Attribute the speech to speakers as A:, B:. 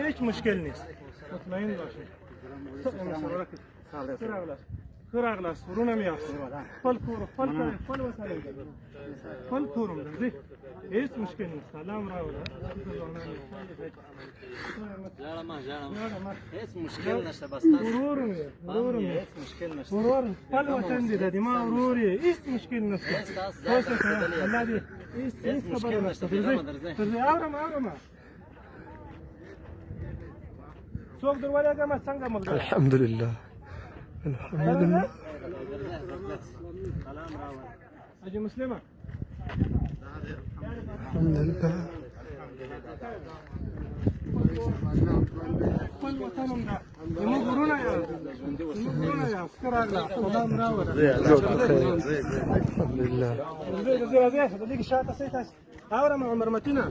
A: هیچ مشکل نیست مطمئن باشید ښه راغلاست ورونه مې یاست خپل کور خپل کار خپل وسایل خپل کور هم ځي هیڅ مشکل نیست سلام راوړه
B: هیڅ مشکل نشته بس تاسو
A: ورور مې
B: هیڅ مشکل نشته
A: ورور خپل وطن دی د دې ما ورور یې هیڅ مشکل نشته الله دې هیڅ خبره نشته درځئ اورم څوک در ولېږم څنګه ملګری
C: الحمد لله الحمد لله
A: حاجي مسلمه
C: الحمد لله
A: خپل وطن هم ده زموږ ورونه یاست ښه راغله سلام راوړه
C: الحمد لله
A: راځئ د دې شاته سئ تاسو اورم عمر متینه